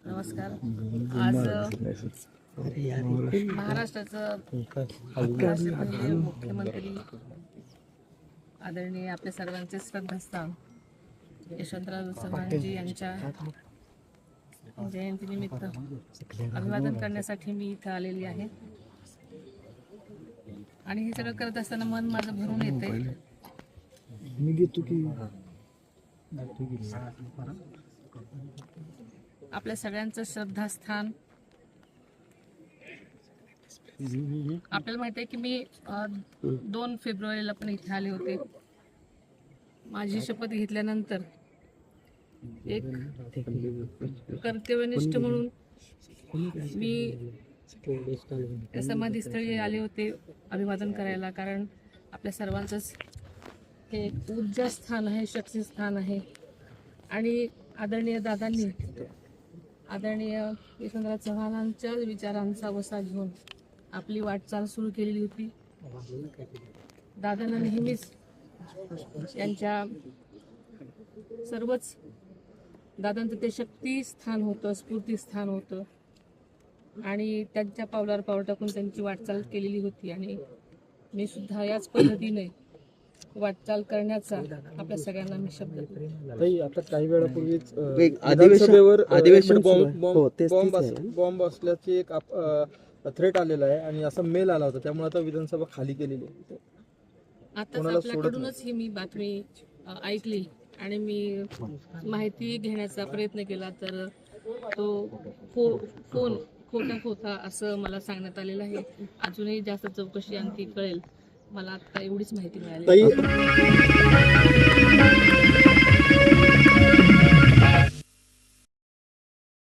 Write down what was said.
नमस्कार. आज महाराष्ट्राचं मुख्यमंत्री आदरणीय आपल्या सर्वांचे श्रद्धास्थान यशवंतराव चव्हाणजी यांच्या जयंतीनिमित्त अभिवादन करण्यासाठी मी इथं आलेली आहे. आणि हे सगळं करत असताना मन माझं भरून येते. आपल्या सगळ्यांचं श्रद्धास्थान. आपल्याला माहिती आहे की मी 2 फेब्रुवारीला पण इथे आले होते. माझी शपथ घेतल्यानंतर एक कर्तव्यनिष्ठ म्हणून मी समाधीस्थळी आले होते अभिवादन करायला. कारण आपल्या सर्वांचंच हे ऊर्जा स्थान आहे, शक्ती स्थान आहे. आणि आदरणीय दादांनी आदरणीय यशवंतराव चव्हाणांच्या विचारांचा वसा घेऊन आपली वाटचाल सुरू केलेली होती. दादांना नेहमीच यांच्या सर्वच दादांचं ते शक्ती स्थान होतं, स्फूर्ती स्थान होतं. आणि त्यांच्या पावलावर पाऊल टाकून त्यांची वाटचाल केलेली होती. आणि मी सुद्धा याच पद्धतीने वाटचाल करण्याचा आपल्या सगळ्यांना मी शब्द देतो. आता काही वेळापूर्वीच बॉम्ब असल्याची एक थ्रेट आलेला आहे आणि असा मेल आला होता. त्यामुळे आता विधानसभा खाली केलेली आहे. आता आपल्याकडूनच ही मी बातमी ऐकली आणि मी माहिती घेण्याचा प्रयत्न केला. तर तो फोन खोटा होता असं मला सांगण्यात आलेलं आहे. अजूनही जास्त चौकशी आणखी कळेल. मला आता एवढीच माहिती मिळाली.